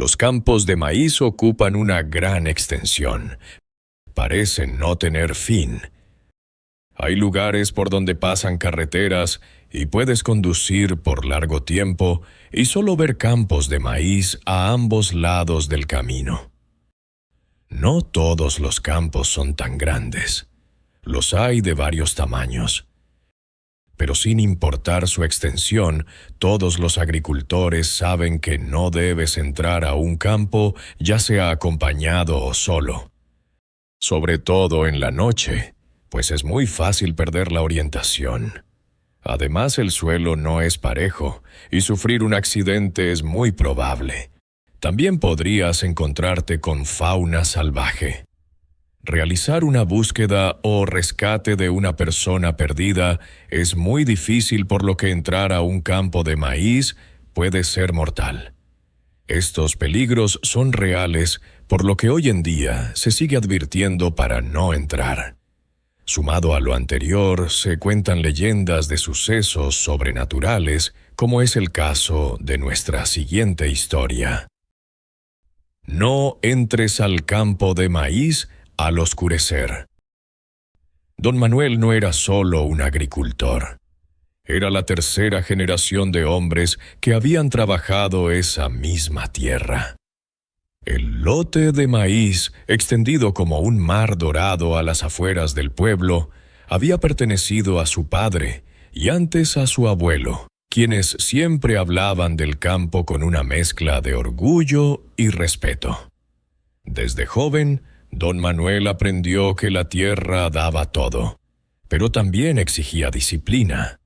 Los campos de maíz ocupan una gran extensión. Parecen no tener fin. Hay lugares por donde pasan carreteras y puedes conducir por largo tiempo y solo ver campos de maíz a ambos lados del camino. No todos los campos son tan grandes. Los hay de varios tamaños. Pero sin importar su extensión, todos los agricultores saben que no debes entrar a un campo, ya sea acompañado o solo. Sobre todo en la noche, pues es muy fácil perder la orientación. Además, el suelo no es parejo y sufrir un accidente es muy probable. También podrías encontrarte con fauna salvaje. Realizar una búsqueda o rescate de una persona perdida es muy difícil, por lo que entrar a un campo de maíz puede ser mortal. Estos peligros son reales, por lo que hoy en día se sigue advirtiendo para no entrar. Sumado a lo anterior, se cuentan leyendas de sucesos sobrenaturales, como es el caso de nuestra siguiente historia. No entres al campo de maíz al oscurecer. Don Manuel no era solo un agricultor. Era la tercera generación de hombres que habían trabajado esa misma tierra. El lote de maíz, extendido como un mar dorado a las afueras del pueblo, había pertenecido a su padre y antes a su abuelo, quienes siempre hablaban del campo con una mezcla de orgullo y respeto. Desde joven, Don Manuel aprendió que la tierra daba todo, pero también exigía disciplina.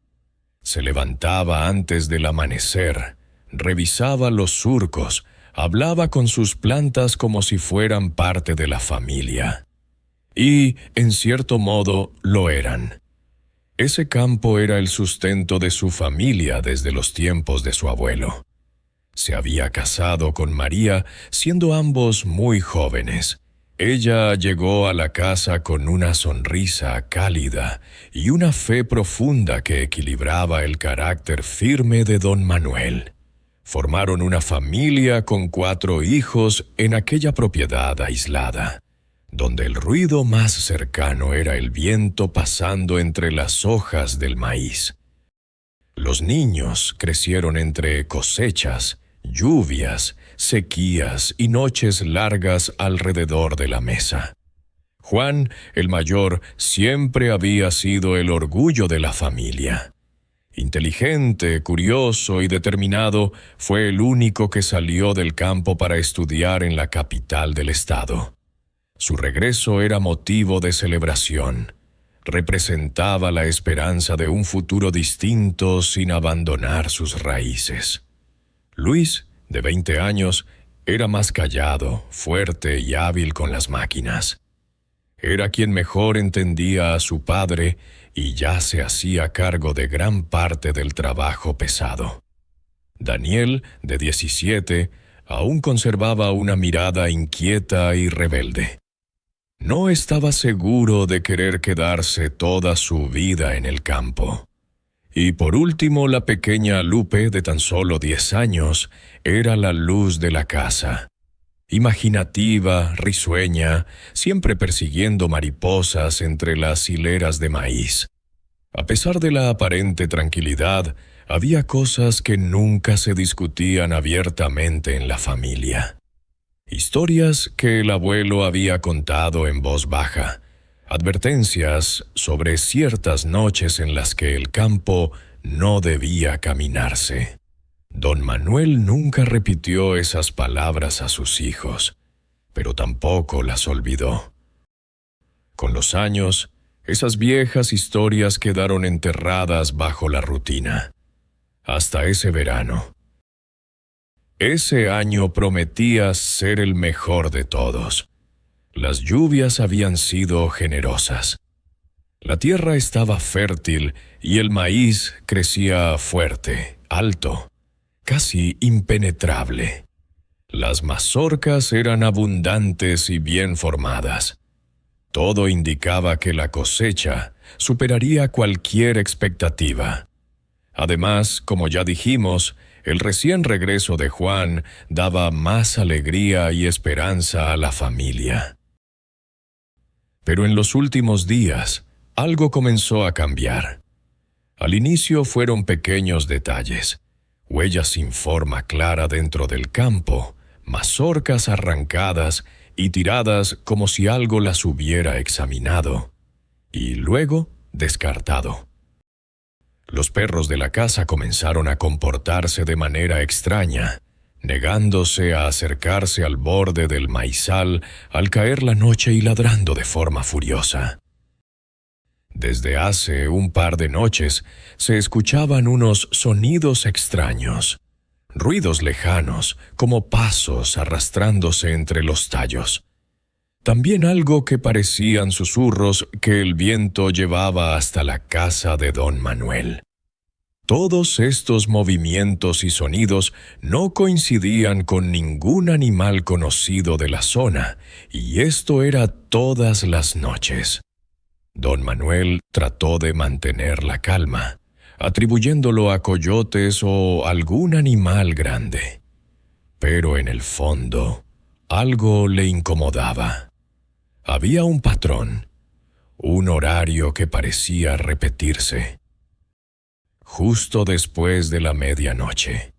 Se levantaba antes del amanecer, revisaba los surcos, hablaba con sus plantas como si fueran parte de la familia. Y, en cierto modo, lo eran. Ese campo era el sustento de su familia desde los tiempos de su abuelo. Se había casado con María siendo ambos muy jóvenes. Ella llegó a la casa con una sonrisa cálida y una fe profunda que equilibraba el carácter firme de Don Manuel. Formaron una familia con 4 hijos en aquella propiedad aislada, donde el ruido más cercano era el viento pasando entre las hojas del maíz. Los niños crecieron entre cosechas, lluvias, sequías y noches largas alrededor de la mesa. Juan, el mayor, siempre había sido el orgullo de la familia. Inteligente, curioso y determinado, fue el único que salió del campo para estudiar en la capital del estado. Su regreso era motivo de celebración. Representaba la esperanza de un futuro distinto sin abandonar sus raíces. Luis, de 20 años, era más callado, fuerte y hábil con las máquinas. Era quien mejor entendía a su padre y ya se hacía cargo de gran parte del trabajo pesado. Daniel, de 17, aún conservaba una mirada inquieta y rebelde. No estaba seguro de querer quedarse toda su vida en el campo. Y por último, la pequeña Lupe, de tan solo 10 años, era la luz de la casa. Imaginativa, risueña, siempre persiguiendo mariposas entre las hileras de maíz. A pesar de la aparente tranquilidad, había cosas que nunca se discutían abiertamente en la familia. Historias que el abuelo había contado en voz baja, advertencias sobre ciertas noches en las que el campo no debía caminarse. Don Manuel nunca repitió esas palabras a sus hijos, pero tampoco las olvidó. Con los años, esas viejas historias quedaron enterradas bajo la rutina. Hasta ese verano. Ese año prometía ser el mejor de todos. Las lluvias habían sido generosas. La tierra estaba fértil y el maíz crecía fuerte, alto, casi impenetrable. Las mazorcas eran abundantes y bien formadas. Todo indicaba que la cosecha superaría cualquier expectativa. Además, como ya dijimos, el recién regreso de Juan daba más alegría y esperanza a la familia. Pero en los últimos días, algo comenzó a cambiar. Al inicio fueron pequeños detalles, huellas sin forma clara dentro del campo, mazorcas arrancadas y tiradas como si algo las hubiera examinado, y luego descartado. Los perros de la casa comenzaron a comportarse de manera extraña, negándose a acercarse al borde del maizal al caer la noche y ladrando de forma furiosa. Desde hace un par de noches se escuchaban unos sonidos extraños, ruidos lejanos, como pasos arrastrándose entre los tallos. También algo que parecían susurros que el viento llevaba hasta la casa de don Manuel. Todos estos movimientos y sonidos no coincidían con ningún animal conocido de la zona, y esto era todas las noches. Don Manuel trató de mantener la calma, atribuyéndolo a coyotes o algún animal grande. Pero en el fondo, algo le incomodaba. Había un patrón, un horario que parecía repetirse. Justo después de la medianoche,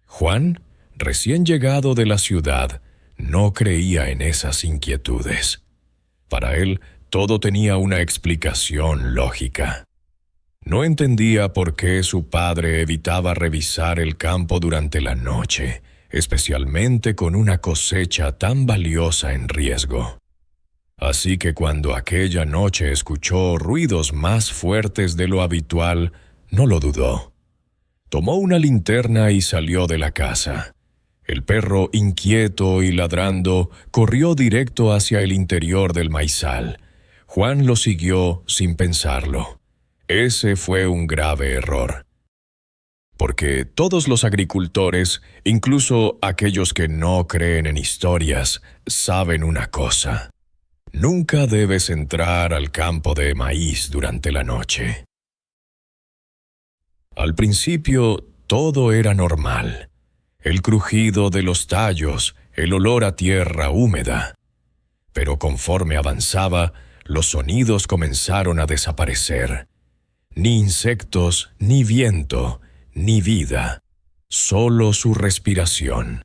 Juan, recién llegado de la ciudad, no creía en esas inquietudes. Para él, todo tenía una explicación lógica. No entendía por qué su padre evitaba revisar el campo durante la noche, especialmente con una cosecha tan valiosa en riesgo. Así que cuando aquella noche escuchó ruidos más fuertes de lo habitual, no lo dudó. Tomó una linterna y salió de la casa. El perro, inquieto y ladrando, corrió directo hacia el interior del maizal. Juan lo siguió sin pensarlo. Ese fue un grave error. Porque todos los agricultores, incluso aquellos que no creen en historias, saben una cosa. Nunca debes entrar al campo de maíz durante la noche. Al principio, todo era normal. El crujido de los tallos, el olor a tierra húmeda. Pero conforme avanzaba, los sonidos comenzaron a desaparecer. Ni insectos, ni viento, ni vida. Solo su respiración.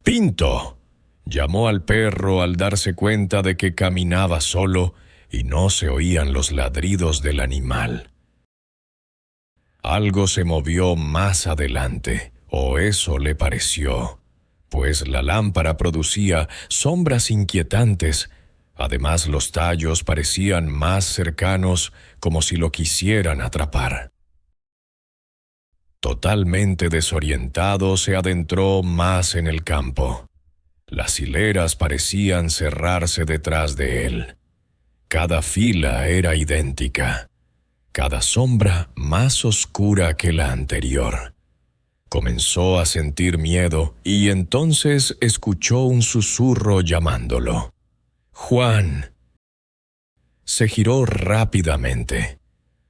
¡Pinto!, llamó al perro al darse cuenta de que caminaba solo y no se oían los ladridos del animal. Algo se movió más adelante, o eso le pareció, pues la lámpara producía sombras inquietantes. Además, los tallos parecían más cercanos, como si lo quisieran atrapar. Totalmente desorientado, se adentró más en el campo. Las hileras parecían cerrarse detrás de él. Cada fila era idéntica, cada sombra más oscura que la anterior. Comenzó a sentir miedo y entonces escuchó un susurro llamándolo. ¡Juan! Se giró rápidamente.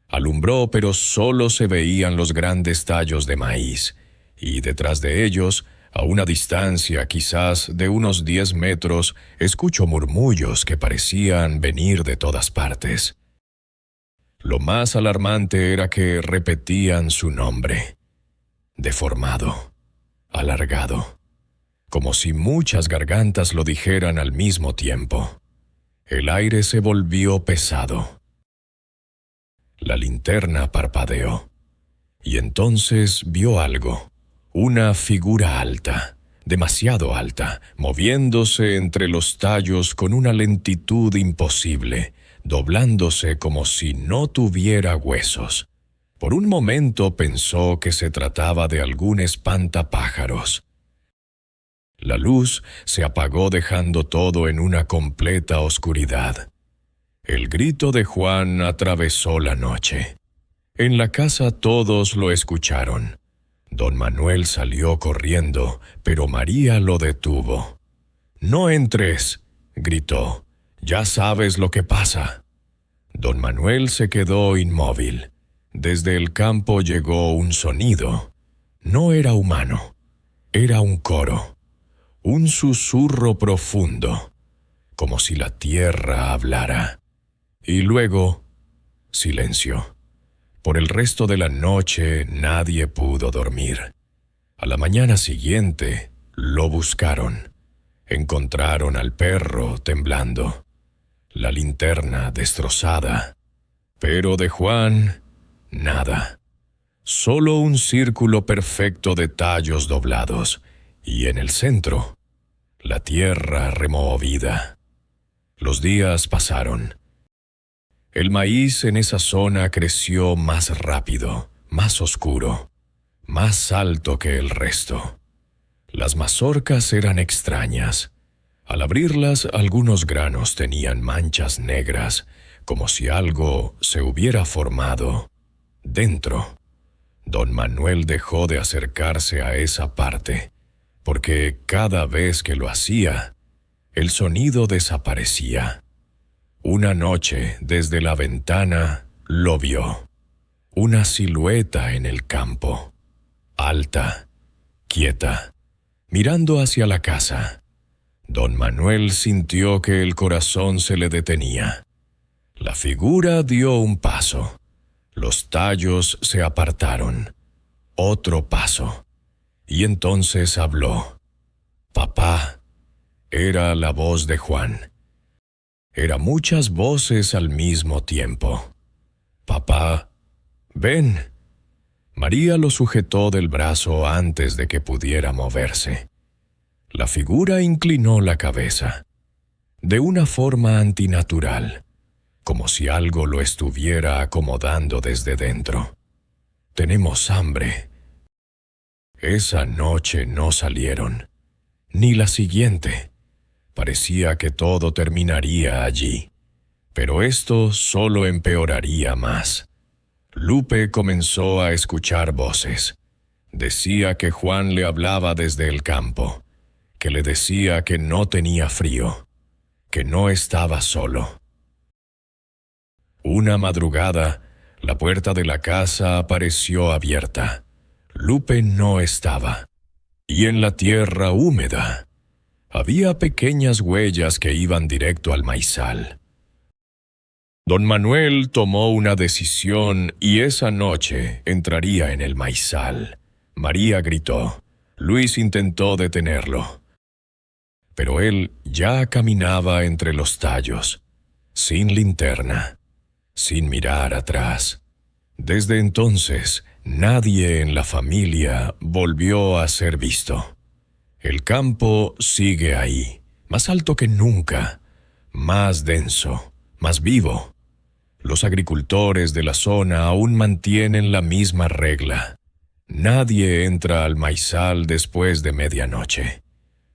Alumbró, pero solo se veían los grandes tallos de maíz, y detrás de ellos, a una distancia quizás de unos 10 metros, escuchó murmullos que parecían venir de todas partes. Lo más alarmante era que repetían su nombre, deformado, alargado, como si muchas gargantas lo dijeran al mismo tiempo. El aire se volvió pesado. La linterna parpadeó, y entonces vio algo, una figura alta, demasiado alta, moviéndose entre los tallos con una lentitud imposible, doblándose como si no tuviera huesos. Por un momento pensó que se trataba de algún espantapájaros. La luz se apagó dejando todo en una completa oscuridad. El grito de Juan atravesó la noche. En la casa todos lo escucharon. Don Manuel salió corriendo, pero María lo detuvo. «¡No entres!», gritó. «Ya sabes lo que pasa». Don Manuel se quedó inmóvil. Desde el campo llegó un sonido. No era humano, era un coro, un susurro profundo, como si la tierra hablara. Y luego, silencio. Por el resto de la noche nadie pudo dormir. A la mañana siguiente lo buscaron. Encontraron al perro temblando, la linterna destrozada, pero de Juan, nada. Solo un círculo perfecto de tallos doblados, y en el centro, la tierra removida. Los días pasaron. El maíz en esa zona creció más rápido, más oscuro, más alto que el resto. Las mazorcas eran extrañas. Al abrirlas, algunos granos tenían manchas negras, como si algo se hubiera formado dentro. Don Manuel dejó de acercarse a esa parte, porque cada vez que lo hacía, el sonido desaparecía. Una noche, desde la ventana, lo vio. Una silueta en el campo, alta, quieta, mirando hacia la casa. Don Manuel sintió que el corazón se le detenía. La figura dio un paso. Los tallos se apartaron. Otro paso. Y entonces habló. Papá. Era la voz de Juan. Era muchas voces al mismo tiempo. Papá, ven. María lo sujetó del brazo antes de que pudiera moverse. La figura inclinó la cabeza, de una forma antinatural, como si algo lo estuviera acomodando desde dentro. Tenemos hambre. Esa noche no salieron, ni la siguiente. Parecía que todo terminaría allí, pero esto solo empeoraría más. Lupe comenzó a escuchar voces. Decía que Juan le hablaba desde el campo, que le decía que no tenía frío, que no estaba solo. Una madrugada, la puerta de la casa apareció abierta. Lupe no estaba, y en la tierra húmeda había pequeñas huellas que iban directo al maizal. Don Manuel tomó una decisión y esa noche entraría en el maizal. María gritó. Luis intentó detenerlo. Pero él ya caminaba entre los tallos, sin linterna, sin mirar atrás. Desde entonces, nadie en la familia volvió a ser visto. El campo sigue ahí, más alto que nunca, más denso, más vivo. Los agricultores de la zona aún mantienen la misma regla. Nadie entra al maizal después de medianoche,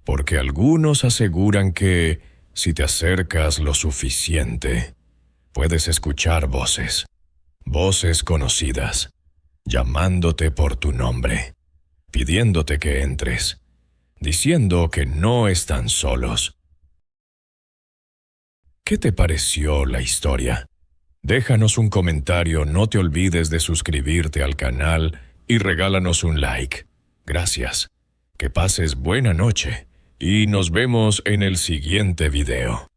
porque algunos aseguran que, si te acercas lo suficiente, puedes escuchar voces, voces conocidas, llamándote por tu nombre, pidiéndote que entres, diciendo que no están solos. ¿Qué te pareció la historia? Déjanos un comentario, no te olvides de suscribirte al canal y regálanos un like. Gracias. Que pases buena noche y nos vemos en el siguiente video.